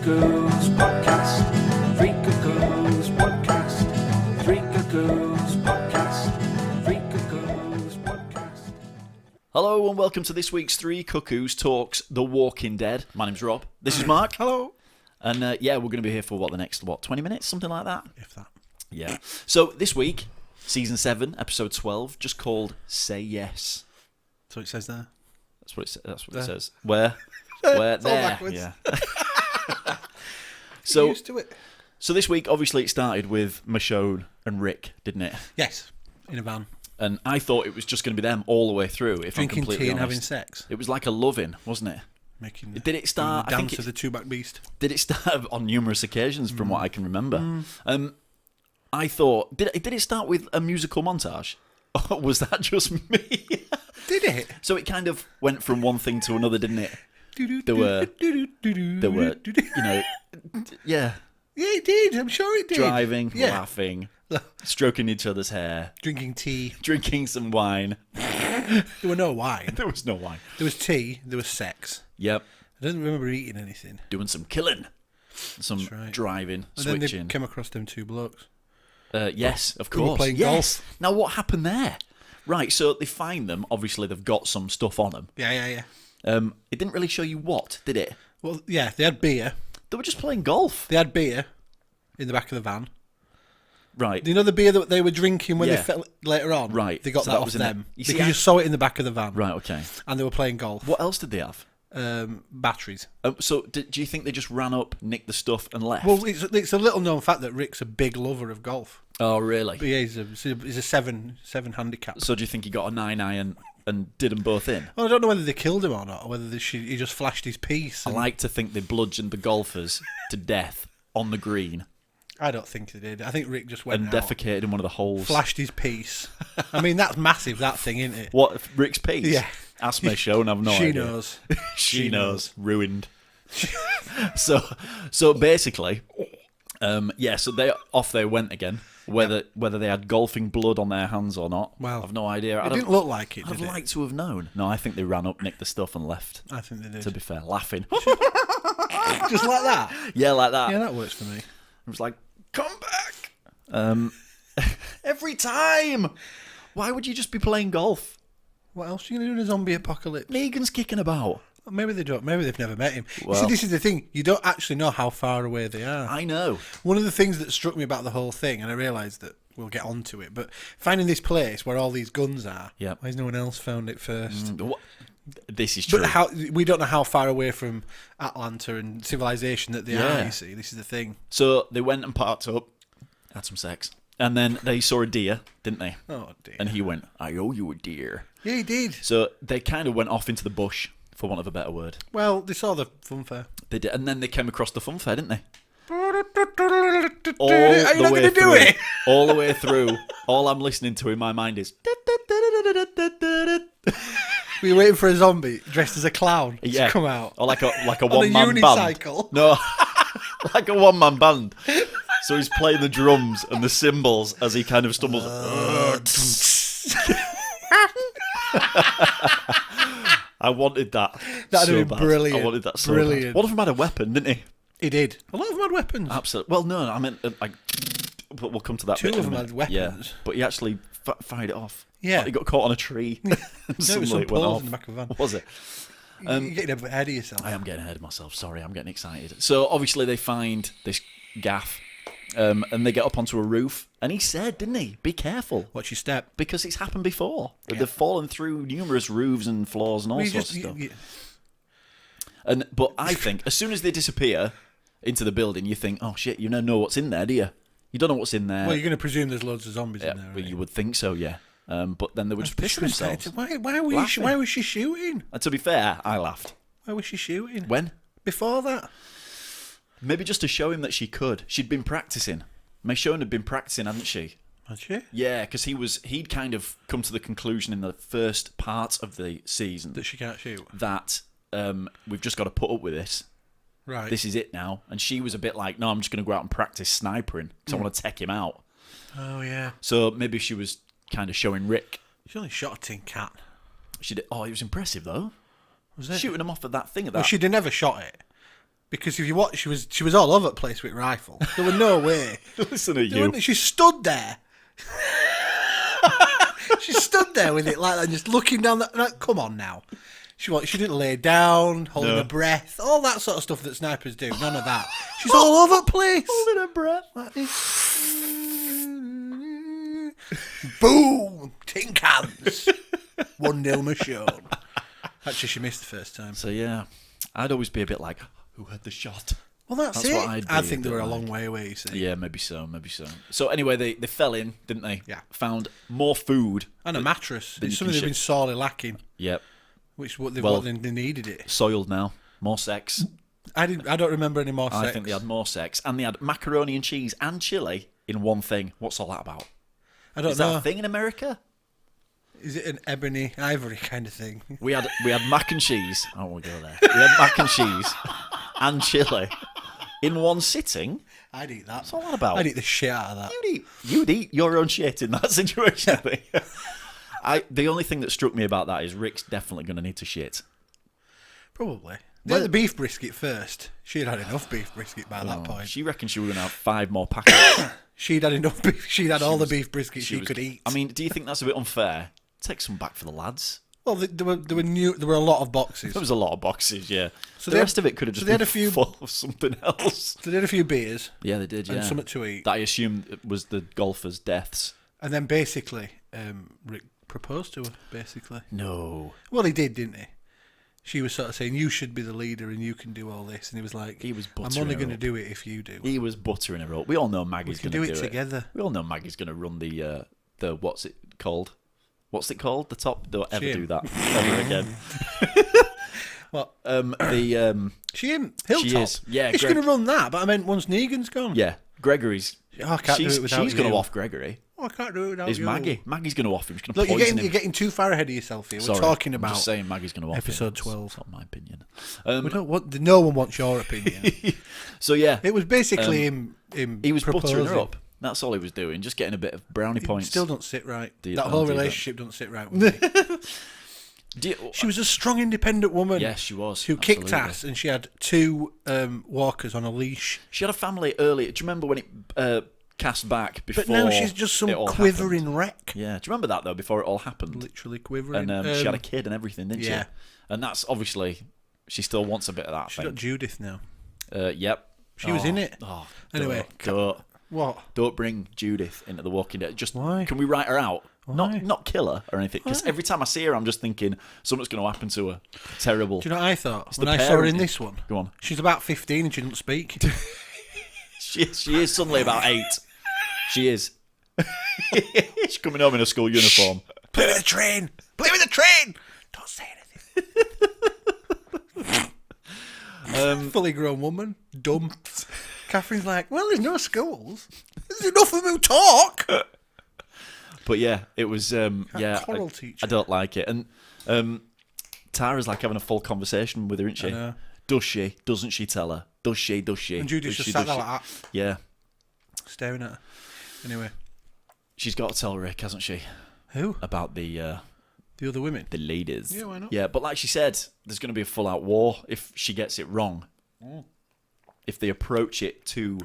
Cuckoos podcast. Three Cuckoos podcast. Three Cuckoos podcast. Three Cuckoos podcast. Hello and welcome to this week's Three Cuckoos Talks The Walking Dead. My name's Rob. This is Mark. Hello. And we're going to be here for the next 20 minutes, something like that? If that. Yeah. So this week, Season 7, Episode 12, just called Say Yes. That's what it says there. That's what it says. Where? Where? It's all there. backwards. Yeah. Get used to it. So this week, obviously, it started with Michonne and Rick, didn't it? Yes. In a van. And I thought it was just going to be them all the way through, if Drinking I'm completely tea and honest. having sex. It was like a loving, wasn't it? Did it start? I think Dance of the two-back beast. Did it start on numerous occasions, from what I can remember? I thought, did it start with a musical montage? Or was that just me? Did it? So it kind of went from one thing to another, didn't it? There were, yeah. Yeah, it did. I'm sure it did. Driving, Yeah. laughing, stroking each other's hair, Drinking tea. drinking some wine. There was no wine. There was no wine. There was tea. There was sex. Yep. I don't remember eating anything. Doing some killing. Some That's right. driving, And then switching. they came across them two blokes. Yes, of Who were course. playing yes. golf. Now, what happened there? Right, so they find them. Obviously, they've got some stuff on them. Yeah. It didn't really show you what, did it? Well, yeah, they had beer. They were just playing golf. They had beer in the back of the van. Right. You know the beer that they were drinking when Yeah. they fell later on? Right. They got So that that off was in it. them. You see, Because you saw it in the back of the van. Right, okay. And they were playing golf. What else did they have? Batteries. So, do you think they just ran up, nicked the stuff, and left? Well, it's a little known fact that Rick's a big lover of golf. Oh, really? But yeah, he's a seven handicap. So, do you think he got a 9-iron and did them both in? Well, I don't know whether they killed him or not, or whether he just flashed his piece. I like to think they bludgeoned the golfers to death on the green I don't think they did. I think Rick just went and out, defecated in one of the holes. flashed his piece. I mean, that's massive, that thing, isn't it? What, Rick's piece? Yeah. Ask Michonne, I've no She idea. knows. She knows. Ruined. so basically, so they went again. Whether they had golfing blood on their hands or not, Well, I've no idea. It didn't look like it, I'd did it? like to have known. No, I think they ran up, nicked the stuff, and left. I think they did. To be fair, laughing. Just like that? Yeah, like that. Yeah, that works for me. It was like, come back. Every time. Why would you just be playing golf? What else are you going to do in a zombie apocalypse? Negan's kicking about. Maybe they don't. Maybe they've never met him. You Well- see, this is the thing. You don't actually know how far away they are. I know. One of the things that struck me about the whole thing, and I realised that we'll get onto it, but finding this place where all these guns are, Yep. why has no one else found it first? This is true. But we don't know how far away from Atlanta and civilization that they Yeah. are, you see. This is the thing. So they went and parked up, had some sex, and then they saw a deer, didn't they? Oh, dear. And he went, I owe you a deer. Yeah, he did. So they kind of went off into the bush, for want of a better word. Well, they saw the fun fair. They did, and then they came across the fun fair, didn't they? Are you All not going to do it? All the way through. All I'm listening to in my mind is... Were you waiting for a zombie dressed as a clown Yeah. to come out? Or like a On a one-man band. unicycle? No, like a one-man band. So he's playing the drums and the cymbals as he kind of stumbles. I wanted that. That'd so have been bad. brilliant. I wanted that so Brilliant. bad. One of them had a weapon, didn't he? He did. A lot of them had weapons. Absolutely. Well, no, I meant like. But we'll come to that. Two bit in of a them minute. had weapons. Yeah, but he actually fired it off. Yeah. Like he got caught on a tree. and No, it was suddenly some it went poles off. in the back of a van. Was it? You're getting ahead of yourself. I am getting ahead of myself. Sorry, I'm getting excited. So obviously they find this gaff, and they get up onto a roof. And he said, didn't he? Be careful, Watch your step. because it's happened before. They've fallen through numerous roofs and floors and all sorts of stuff. But I think as soon as they disappear into the building, you think, oh shit, you don't know what's in there, do you? You don't know what's in there. Well, you're going to presume there's loads of zombies in there. well, Right? you would think so, yeah. But then they would just piss themselves. Why Laughing. was she shooting? And to be fair, I laughed. Why was she shooting? When? Before that? Maybe just to show him that she could. She'd been practicing. Michonne had been practicing, hadn't she? Had she? Yeah, because he'd kind of come to the conclusion in the first part of the season That she can't shoot? that we've just got to put up with this. Right. This is it now. And she was a bit like, no, I'm just going to go out and practice snipering because I want to take him out. Oh, yeah. So maybe she was kind of showing Rick. She only shot a tin cat. She did. Oh, it was impressive though. Was it? Shooting him off at that thing at that. Well, she'd have never shot it. Because if you watch, she was all over the place with rifle. There was no way. Listen to you. She stood there. She stood there with it like that, just looking down. Come on now. She didn't lay down, holding her breath, all that sort of stuff that snipers do. None of that. She's all over the place. Holding her breath. Like this. Boom! Tin cans. 1-0 Michonne. Actually, she missed the first time. So yeah, I'd always be a bit like, who had the shot? Well, that's it. what I'd be I think they a bit were a like. long way away, you see. Yeah, maybe so. So anyway, they fell in, didn't they? Yeah. Found more food. And a mattress. Then you It's something can they've been sorely lacking. Yep. They needed it. Soiled now. More sex. I don't remember any more sex. I think they had more sex. And they had macaroni and cheese and chili in one thing. What's all that about? I don't Is know. that a thing in America? Is it an ebony ivory kind of thing? We had mac and cheese. I don't want to go there. We had mac and cheese and chili in one sitting. I'd eat that. What's all that about? I'd eat the shit out of that. You'd eat your own shit in that situation. I think. The only thing that struck me about that is Rick's definitely going to need to shit. Probably. They had the beef brisket first. She'd had enough beef brisket by that point. She reckons she was going to have 5 more packets. She'd had enough beef. She'd had all the beef brisket she could eat. I mean, do you think that's a bit unfair? Take some back for the lads. Well, there were a lot of boxes. There was a lot of boxes, yeah. So the they rest had- of it could have so just they had been a few- full of something else. So they had a few beers Yeah, they did, yeah. and something to eat. That I assume it was the golfers' deaths. And then basically, Rick proposed to her, basically. No. Well, he did, didn't he? She was sort of saying, you should be the leader and you can do all this. And he was like, He was I'm buttering only her going to up. do it if you do. He was buttering her up. We all know Maggie's We going can to do do it it. together. We all know Maggie's going to run the what's it called? What's it called? The top. Don't ever Shame. do that ever again. What? She Hilltop. is. Yeah, She's Greg- going to run that, but I meant once Negan's gone. Yeah, Gregory's. Oh, I can't do it without She's going you. to off Gregory. Oh, I can't do it without Is you. Maggie? Maggie's going to off him. She's going to Look, poison him. you're getting too far ahead of yourself here. Sorry, We're talking I'm about just saying Maggie's going to off episode him. 12. That's not my opinion. We don't want, no one wants your opinion. So yeah, It was basically him he was proposing. buttering her up. That's all he was doing, just getting a bit of brownie It points. still don't sit right. Do you- That oh, whole do you not? relationship don't sit right with me. She was a strong, independent woman. Yes, she was. Who kicked absolutely. ass, and she had 2 walkers on a leash. She had a family early. Do you remember when it cast back before? But now she's just some it all quivering happened? wreck. Yeah. Do you remember that though? Before it all happened, Literally quivering. and she had a kid and everything, didn't yeah. she? And that's obviously she still wants a bit of that. I She's got think. Judith now. Yep. She was in it. Oh, Anyway, don't What? bring Judith into The Walking Dead. Just Why? Can we write her out? Why? Not kill her or anything. Because every time I see her, I'm just thinking something's going to happen to her. Terrible. Do you know what I thought the when I saw her in parenting. this one? Go on. She's about 15 and she doesn't speak. She is suddenly about 8. She is. She's coming home in a school uniform. Play with the train. Play with the train. Don't say anything. Fully grown woman. Dumb. Catherine's like, well, there's no schools. There's enough of them who talk. But yeah, it was. choral I teacher. don't like it. And Tara's like having a full conversation with her, isn't she? I know. Does she? Doesn't she tell her? Does she? Does she? And Judith's Does just she? sat Does there she? like that, Yeah. staring at her. Anyway. She's got to tell Rick, hasn't she? Who? About the The other women. ladies. Yeah, why not? Yeah, but like she said, there's going to be a full-out war if she gets it wrong. If they approach it too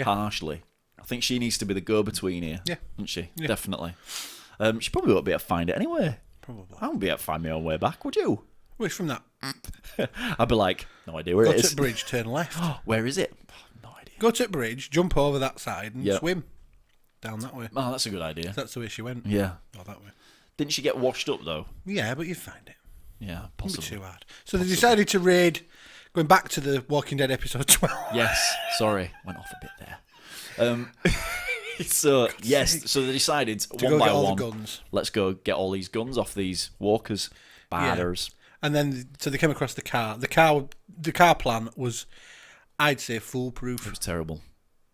harshly. I think she needs to be the go-between here. Yeah. Doesn't she? Yeah. Definitely. She probably won't be able to find it anyway. Probably. I won't be able to find my own way back, would you? Which from that? I'd be like, no idea where Go it to is. the bridge, turn left. Where is it? No idea. Go to the bridge, jump over that side and Yeah. swim down that way. Oh, that's a good idea. That's the way she went. Yeah. Oh, that way. Didn't she get washed up, though? Yeah, but you'd find it. Yeah, Wouldn't possibly. be too hard. So they decided to raid, going back to the Walking Dead episode 12. Yes, sorry, went off a bit there. So they decided To one go by get all one, the guns. let's go get all these guns off these walkers, batters. And then, so they came across the car. The car plan was, I'd say, It foolproof. was terrible.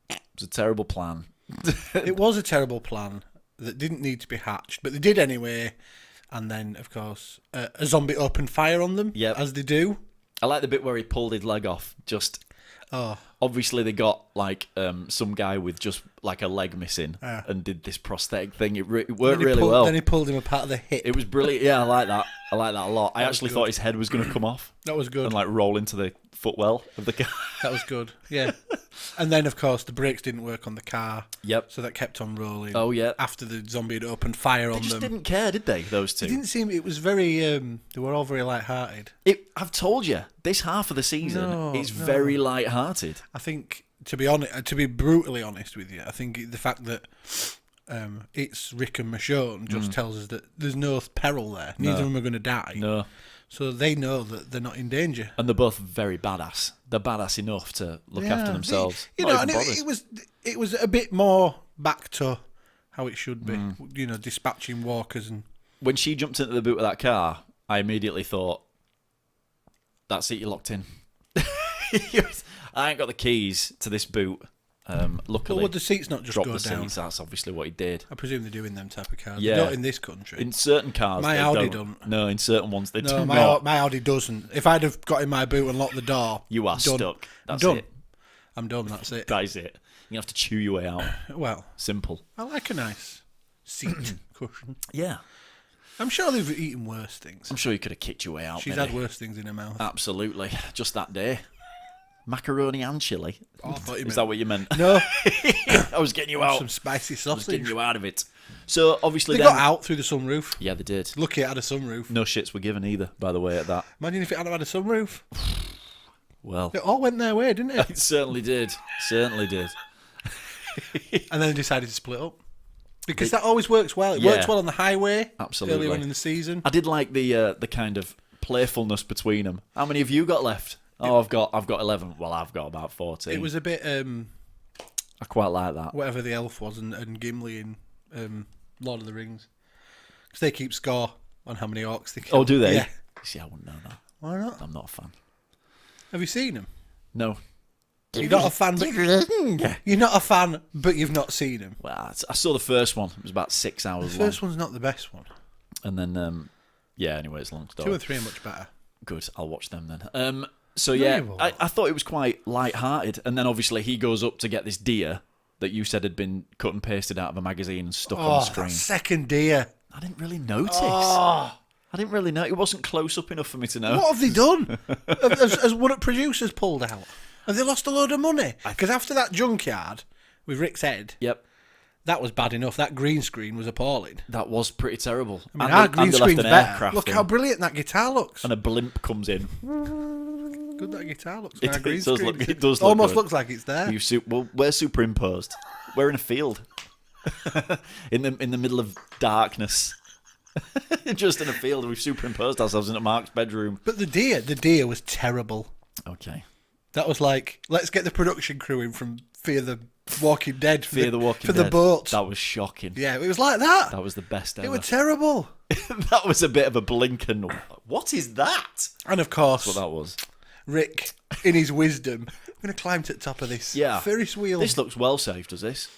It was a terrible plan. It was a terrible plan that didn't need to be hatched, but they did anyway. And then, of course, a zombie opened fire on them, Yep. as they do. I like the bit where he pulled his leg off just Oh. Obviously, they got like some guy with just like a leg missing and did this prosthetic thing. It worked really well. Then he pulled him apart of the hip. It was brilliant. Yeah, I like that. I like that a lot. I actually thought his head was going to come off. That was good. And like roll into the footwell of the car. That was good. Yeah. And then, of course, the brakes didn't work on the car. Yep. So that kept on rolling. Oh, yeah. After the zombie had opened fire on them. They just didn't care, did they, those two? It didn't seem... It was very... they were all very light-hearted. I've told you, this half of the season is very light-hearted. I think, to be honest, to be brutally honest with you, I think the fact that it's Rick and Michonne just tells us that there's no peril there. Neither of them are going to die. No. So they know that they're not in danger. And they're both very badass. They're badass enough to look after themselves. It was a bit more back to how it should be. You know, dispatching walkers and... When she jumped into the boot of that car, I immediately thought, that's it, you're locked in. I ain't got the keys to this boot. Luckily, well, would the seats not just go down? Seats, that's obviously what he did. I presume they're doing them type of cars. Yeah. Not in this country. In certain cars, my Audi don't. No, in certain ones they do no, not. My Audi doesn't. If I'd have got in my boot and locked the door, you are done. stuck. That's done. it. I'm done. That's it. That is it. You have to chew your way out. Well, simple. I like a nice seat cushion. Yeah. I'm sure they've eaten worse things. I'm sure you could have kicked your way out. She's had worse things in her mouth. Absolutely. Just that day. Macaroni and chili. Oh, I thought you Is that what you meant? No. I was getting you out. Some spicy I was sausage. getting you out of it. So, obviously They got out through the sunroof. Yeah, they did. Lucky it had a sunroof. No shits were given either, by the way, at that. Imagine if it hadn't had a sunroof. Well. It all went their way, didn't it? It certainly did. Certainly did. And then decided to split up. Because that always works well. It works well on the highway. Absolutely. Early on in the season. I did like the kind of playfulness between them. How many have you got left? Oh, I've got 11. Well, I've got about 14. It was a bit I quite like that. Whatever the elf was and Gimli in Lord of the Rings. Because they keep score on how many orcs they kill. Oh, do they? Yeah. See, I wouldn't know that. Why not? I'm not a fan. Have you seen them? No. You're not a fan, but you're not a fan, but you've not seen him. Well, I saw the first one. It was about 6 hours long. The first one's not the best one. And then, yeah. Anyway, it's a long story. 2 and 3 are much better. Good. I'll watch them then. So yeah, I thought it was quite light-hearted, and then obviously he goes up to get this deer that you said had been cut and pasted out of a magazine and stuck on the screen. That second deer. I didn't really notice. I didn't really know. It wasn't close up enough for me to know. What have they done? Has one of the producers pulled out? Have they lost a load of money? Because after that junkyard with Rick's head, Yep, that was bad enough. That green screen was appalling. that was pretty terrible. I mean, our green screen's better. Aircraft Look how brilliant that guitar looks. and a blimp comes in. Good that guitar looks. It, Our green it does screen. look. It does look Almost good. looks like it's there. Well, we're superimposed. We're in a field, in the middle of darkness, just in a field. We've superimposed ourselves into Mark's bedroom. But the deer was terrible. Okay. That was like, let's get the production crew in from Fear the Walking Dead for for the boat. That was shocking. Yeah, it was like that. That was the best ever. It was terrible. That was a bit of a blink and what is that? And of course, That's what that was. Rick, in his wisdom, I'm going to climb to the top of this Ferris wheel. This looks well safe, does this?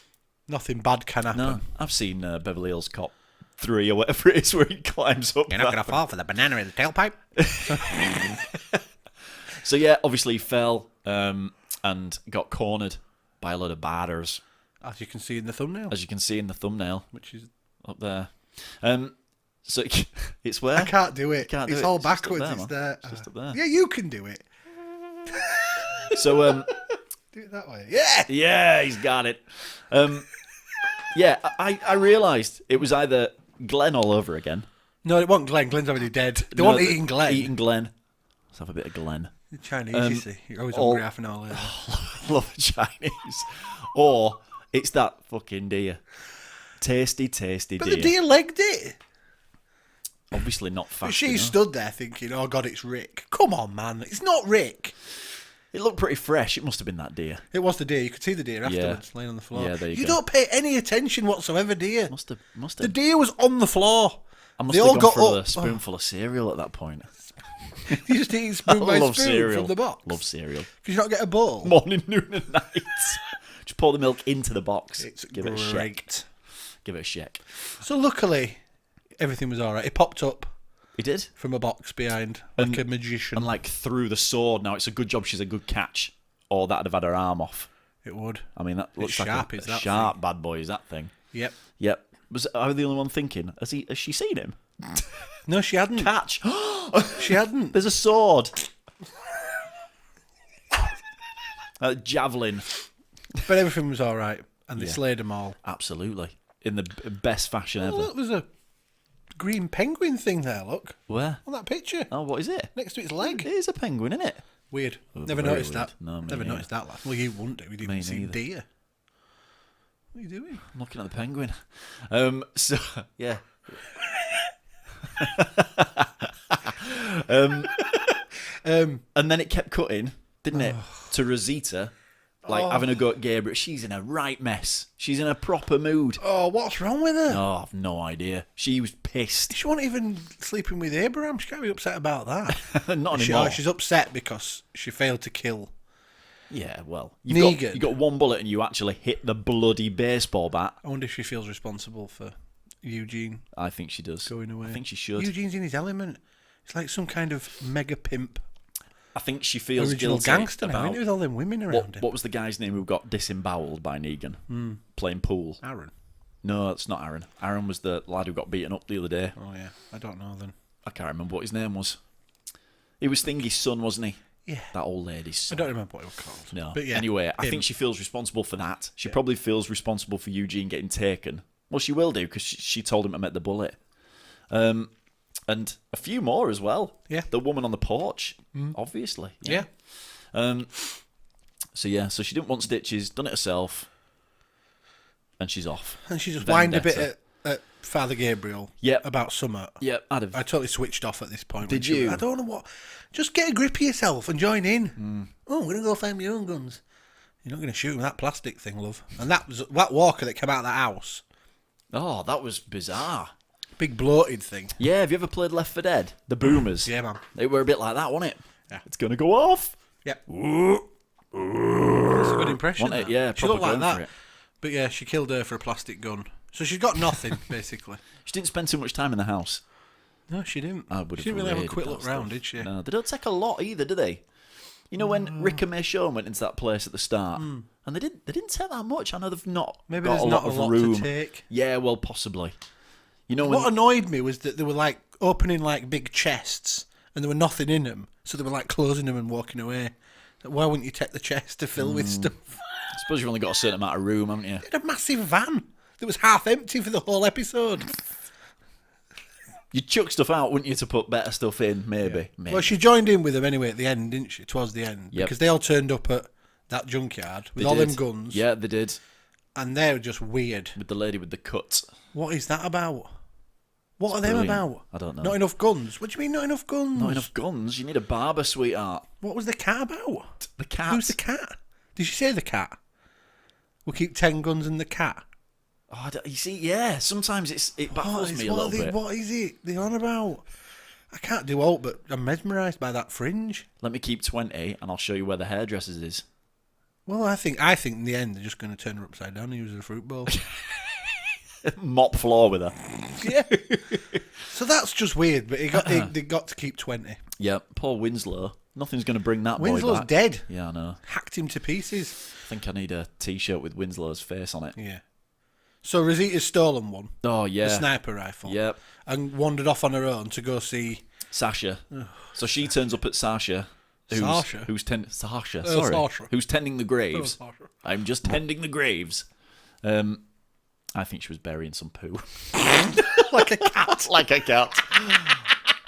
Nothing bad can happen. No, I've seen Beverly Hills Cop 3 or whatever it is where he climbs up. You're not going to fall for the banana in the tailpipe. So yeah, obviously he fell and got cornered by a load of batters. As you can see in the thumbnail. As you can see in the thumbnail. Which is up there. So it's where? I can't do it. Can't do it's it. all It's just up backwards. there, It's man. there. It's just up there. Yeah, you can do it. So Do it that way. Yeah. yeah, he's got it. Yeah, I realised it was either Glenn all over again. No, it wasn't Glenn. Glenn's already dead. They weren't eating Glenn. Eating Glenn. Let's have a bit of Glenn. The Chinese, you see. You're always all- hungry half an hour later. Love the Chinese. Or it's that fucking deer. Tasty, tasty But deer. the deer legged it. Obviously not But fast she enough. stood there thinking, oh, God, it's Rick. Come on, man. It's not Rick. It looked pretty fresh. It must have been that deer. It was the deer. You could see the deer afterwards, laying on the floor. Yeah, there you You go. don't pay any attention whatsoever, dear. Must have. The deer was on the floor. I must They have all gone got for up. a spoonful of cereal at that point. You just eat I spoon by love spoon cereal. from the box. Love cereal. Because you not get a bowl. Morning, noon, and night. Just pour the milk into the box. It's Give it a shake. great. Give it a shake. So luckily, everything was all right. It popped up He did. from a box behind, like a magician. And like threw the sword. Now it's a good job she's a good catch or that'd have had her arm off. It would. I mean, that looks like sharp, a is that sharp bad boy, is that thing? Yep. Yep. Was I the only one thinking? Has she seen him? No, she hadn't. Catch! She hadn't. There's a sword. A javelin. But everything was all right, and they slayed them all. Absolutely. In the best fashion ever. Oh, look, there's a green penguin thing there, look. Where? On that picture. Oh, what is it? Next to its leg. It is a penguin, isn't it? Weird. Oh, Never very noticed weird. that. No, me Never neither. noticed that last. Well, you wouldn't do. We didn't Me see neither. deer. What are you doing? I'm looking at the penguin. So, yeah. And then it kept cutting, didn't it? To Rosita, like having a go at Gabriel. She's in a right mess. She's in a proper mood. Oh, what's wrong with her? Oh, I've no idea. She was pissed. She wasn't even sleeping with Abraham. She can't be upset about that. Not anymore. She's upset because she failed to kill. Yeah, well, Negan. you got one bullet and you actually hit the bloody baseball bat. I wonder if she feels responsible for Eugene I think she does. going away. I think she should. Eugene's in his element. He's like some kind of mega pimp. I think she feels Original guilty gangster now, about isn't he, with all them women around him. what was the guy's name who got disemboweled by Negan playing pool? Aaron. No, it's not Aaron. Aaron was the lad who got beaten up the other day. Oh, yeah. I don't know then. I can't remember what his name was. He was Thingy's son, wasn't he? Yeah. That old lady's son. I don't remember what it was called. No. But yeah. Anyway, I him. think she feels responsible for that. She probably feels responsible for Eugene getting taken. Well, she will do because she told him to make the bullet. And a few more as well. Yeah. The woman on the porch, obviously. Yeah. So she didn't want stitches, done it herself, and she's off. And she just whined a bit Vendetta. at Father Gabriel Yep. about summer. Yep, I'd have. I totally switched off at this point. Did you? I don't know what. Just get a grip of yourself and join in. Oh, I'm going to go find my own guns. You're not going to shoot him with that plastic thing, love. And that walker that came out of that house. Oh, that was bizarre. Big bloated thing. Yeah, have you ever played Left 4 Dead? The Boomers. Yeah, man. They were a bit like that, wasn't it? Yeah. It's going to go off. Yep. That's a good impression. Wasn't it? that. Yeah, she looked proper like going for that. it. But yeah, she killed her for a plastic gun. So she's got nothing, basically. She didn't spend too much time in the house. No, she didn't. I would She didn't really have a raided quick that look stuff. round, did she? No, they don't take a lot either, do they? You know when Rick and Michonne went into that place at the start, and they didn't take that much. I know they've not Maybe got there's a not lot a of lot room. to take. Yeah, well, possibly. You know when What annoyed me was that they were like opening like big chests and there were nothing in them, so they were like closing them and walking away. Why wouldn't you take the chest to fill with stuff? I suppose you've only got a certain amount of room, haven't you? They had a massive van that was half empty for the whole episode. You'd chuck stuff out, wouldn't you, to put better stuff in? Maybe. Well, she joined in with them anyway at the end, didn't she? Towards the end, Yep. because they all turned up at that junkyard with They all did. them guns. Yeah, they did. And they're just weird. With the lady with the cut. What is that about? What are them brilliant. about? I don't know. Not enough guns. What do you mean not enough guns? Not enough guns. You need a barber, sweetheart. What was the cat about? The cat. Who's the cat? Did she say the cat? We'll keep 10 guns and the cat. Oh, you see, yeah. Sometimes it baffles me a little bit. What is it they're on about? I can't do alt, but I'm mesmerised by that fringe. Let me keep 20 and I'll show you where the hairdressers is. Well, I think in the end they're just going to turn her upside down and use her as a fruit bowl. Mop floor with her. Yeah. So that's just weird, but they got to keep 20. Yeah, poor Winslow. Nothing's going to bring that boy Winslow's back. dead. Yeah, I know. Hacked him to pieces. I think I need a T-shirt with Winslow's face on it. Yeah. So Rosita's stolen one, Oh, yeah. the sniper rifle, Yep. and wandered off on her own to go see Sasha. So she turns up at Sasha. Sasha? Who's Sasha, Oh, sorry. Sasha. Who's tending the graves. Oh, Sasha. I'm just tending the graves. I think she was burying some poo. like a cat. Like a cat.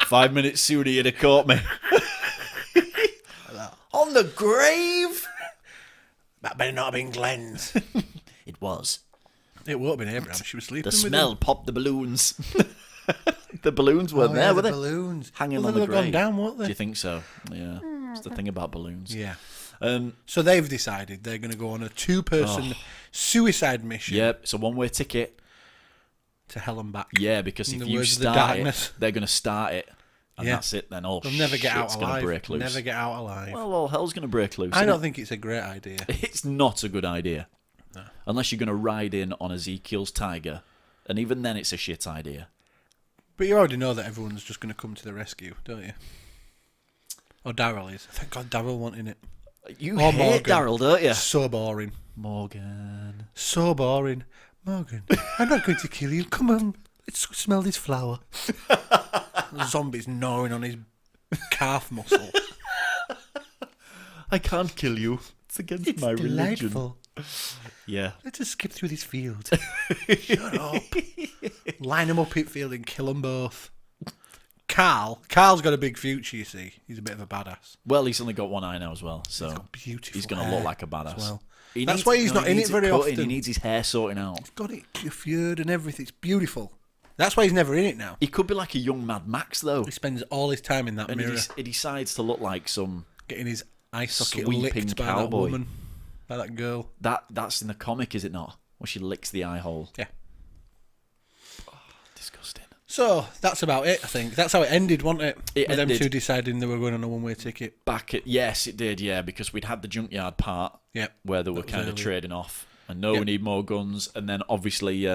5 minutes sooner you'd have caught me. On the grave? That better not have been Glenn's. It was. It would have been Abraham. She was sleeping The with smell him. popped the balloons. The balloons weren't Oh, there, yeah, were the they? balloons. Hanging Well, on the they'd have grave. gone down, won't they? Do you think so? Yeah. It's the thing about balloons. Yeah. Um, So they've decided they're going to go on a 2-person suicide mission yeah, it's a one-way ticket. to hell and back. Yeah, because In if the you words of the start it, darkness. they're going to start it. And Yeah. that's it then. Oh, They'll never get out shit's going alive. to break loose. Never get out alive. Well, all hell's going to break loose. I isn't don't it? think it's a great idea. It's not a good idea. No. Unless you're going to ride in on Ezekiel's tiger. And even then, it's a shit idea. But you already know that everyone's just going to come to the rescue, don't you? Or Daryl is. Thank God Daryl wanted it. You Or hate Morgan. Daryl, don't you? So boring. Morgan. So boring. Morgan, I'm not going to kill you. Come on, let's smell this flower. The zombie's gnawing on his calf muscle. I can't kill you. It's against my religion. Delightful. Yeah. Let's just skip through this field. Shut up. Line them up infield and kill them both. Carl's got a big future, you see. He's a bit of a badass. Well, he's only got one eye now as well, so He's got beautiful he's going to hair look like a badass. as well. He That's needs- why he's no, not he in it needs very cutting. often. He needs his hair sorting out. He's got it coiffured and everything. It's beautiful. That's why he's never in it now. He could be like a young Mad Max, though. He spends all his time in that And mirror, he decides to look like some... getting his eye socket Sweeping licked by that cowboy. woman, by that girl. That's in the comic, is it not? Where she licks the eye hole. Yeah. Disgusting. So that's about it, I think. That's how it ended, wasn't it? It With ended. them two deciding they were going on a one-way ticket. Yes, it did, yeah, because we'd had the junkyard part Yep. where they were That was kind of earlier. trading off. And no, we Yep. need more guns. And then obviously,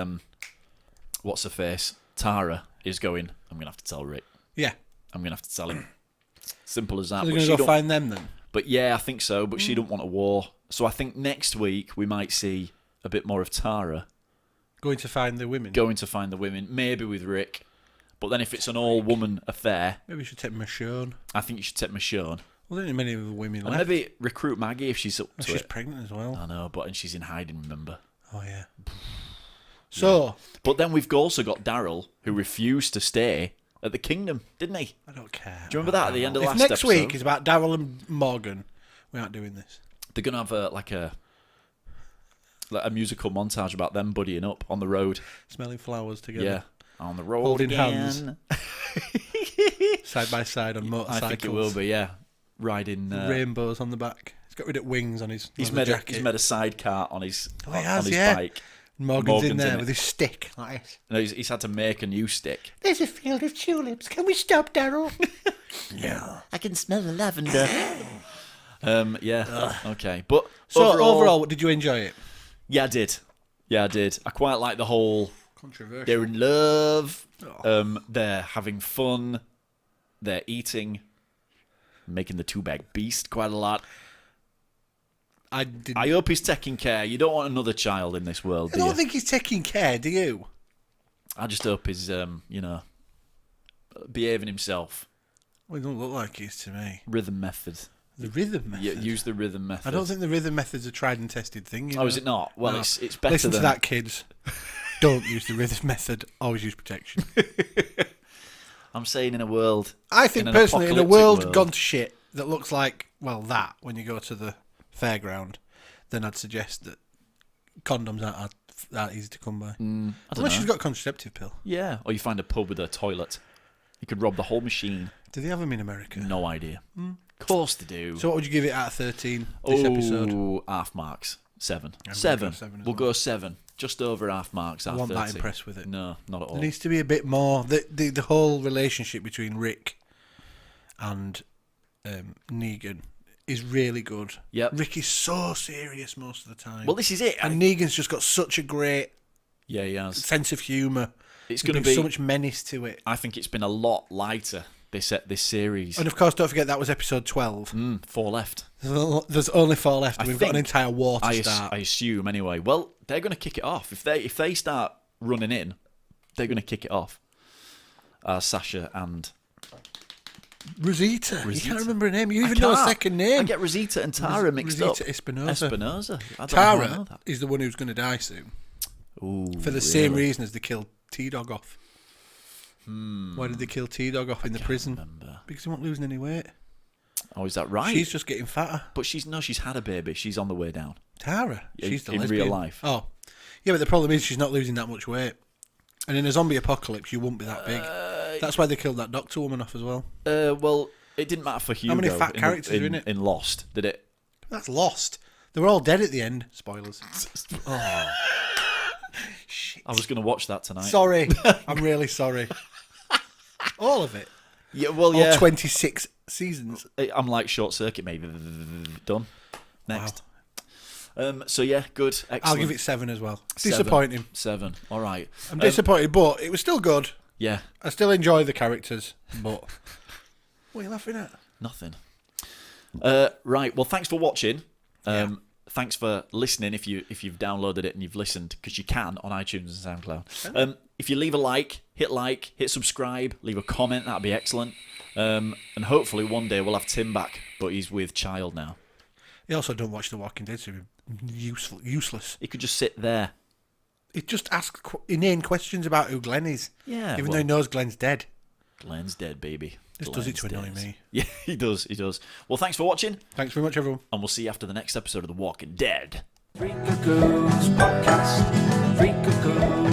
what's her face? Tara is going, I'm going to have to tell Rick. Yeah. I'm going to have to tell him. Simple as that. So they're But going she to go don't- find them then? But yeah, I think so. But she don't want a war. So I think next week we might see a bit more of Tara Going to find the women? going to find the women, maybe with Rick. But then if it's an all-woman affair, Maybe we should take Michonne. I think you should take Michonne. Well, there ain't many of the women And left. maybe recruit Maggie if she's up to She's it. pregnant as well. I know, but and she's in hiding, remember? Oh, yeah. So, But then we've also got Daryl, who refused to stay at the kingdom, didn't he? I don't care. Do you remember that at the end of If last next episode? week is about Daryl and Morgan, we aren't doing this. They're going to have a musical montage about them buddying up on the road. Smelling flowers together. Yeah. On the road Holding again. hands. Side by side on I motorcycles. think it will be, yeah. Riding... Rainbows on the back. He's got rid of wings on his He's leather made jacket. he's made a sidecar on his Oh, he on has, his yeah. bike. Morgan's in Morgan's there in with it. his stick. Like this. No, he's had to make a new stick. There's a field of tulips. Can we stop, Daryl? Yeah. I can smell the lavender. Yeah. Okay. But So overall, did you enjoy it? yeah, I did. Yeah, I did. I quite like the whole. Controversial. They're in love. Oh. They're having fun. They're eating. Making the two-bag beast quite a lot. I didn't. I hope he's taking care. You don't want another child in this world, I do don't you? think he's taking care, do you? I just hope he's, behaving himself. Well, he don't look like he is to me. Rhythm method. The rhythm method. Yeah, use the rhythm method. I don't think the rhythm method's a tried and tested thing. You Oh, know? is it not? Well, No. it's better Listen than to that, kids. Don't use the rhythm method. Always use protection. I'm saying in a world. I think an personally, in a apocalyptic world gone to shit that looks like, well, that, when you go to the fairground, then I'd suggest that condoms aren't that easy to come by. I don't Unless know. you've got a contraceptive pill. Yeah, or you find a pub with a toilet. You could rob the whole machine. Do they have them in America? No idea. Of course they do. So what would you give it out of 13 this episode? Oh, half marks. 7. I'm gonna 7. go 7 as We'll well. go 7. Just over half marks. I Out of wasn't that 13. impressed with it. No, not at all. There needs to be a bit more. The whole relationship between Rick and Negan is really good. Yep. Rick is so serious most of the time. Well, this is it. and Negan's just got such a great Yeah, he has. sense of humour. It's There's going to been be. so much menace to it. I think it's been a lot lighter. This series. And of course, don't forget that was episode 12. 4 left. There's only 4 left. And we've got an think- entire war to I start. assume anyway. Well, they're going to kick it off if they start running in. They're going to kick it off. Sasha and Rosita. You Rosita. can't remember her name. You I even know her can't. second name. I get Rosita and Tara mixed Rosita up. Espinosa. Espinosa. I don't know how I know Tara that. is the one who's going to die soon. Ooh, For the same really? reason as they killed T-Dog off. Why did they kill T-Dog off in the prison? remember. Because he wasn't losing any weight. Oh, is that right? She's just getting fatter. But she's had a baby. She's on the way down. Tara. In- She's the in lesbian. real life. Oh. Yeah, but the problem is she's not losing that much weight. And in a zombie apocalypse, you wouldn't be that big. That's why they killed that doctor woman off as well. Well, it didn't matter for Hugo. many fat characters are in it? In Lost, did it? That's Lost. They were all dead at the end. Spoilers. Shit. I was going to watch that tonight. Sorry. I'm really sorry. All of it. Yeah, well, All yeah. 26 seasons. I'm like short circuit, maybe. Done. Next. So yeah, good. Excellent. I'll give it 7 as well. 7. Disappointing. 7. All right. I'm disappointed, but it was still good. Yeah. I still enjoy the characters, but... What are you laughing at? Nothing. Right. Well, thanks for watching. Thanks for listening. If you've downloaded it and you've listened, because you can on iTunes and SoundCloud. If you leave a like, hit subscribe, leave a comment. That'd be excellent. And hopefully one day we'll have Tim back, but he's with child now. He also don't watch The Walking Dead, so useless. He could just sit there. He just asks inane questions about who Glenn is. Yeah. Even though he knows Glenn's dead. Glenn's dead, baby. Just does it to annoy me. Yeah, he does. Well, thanks for watching. Thanks very much, everyone. And we'll see you after the next episode of The Walking Dead. Three Cuckoos podcast. Three Cuckoos.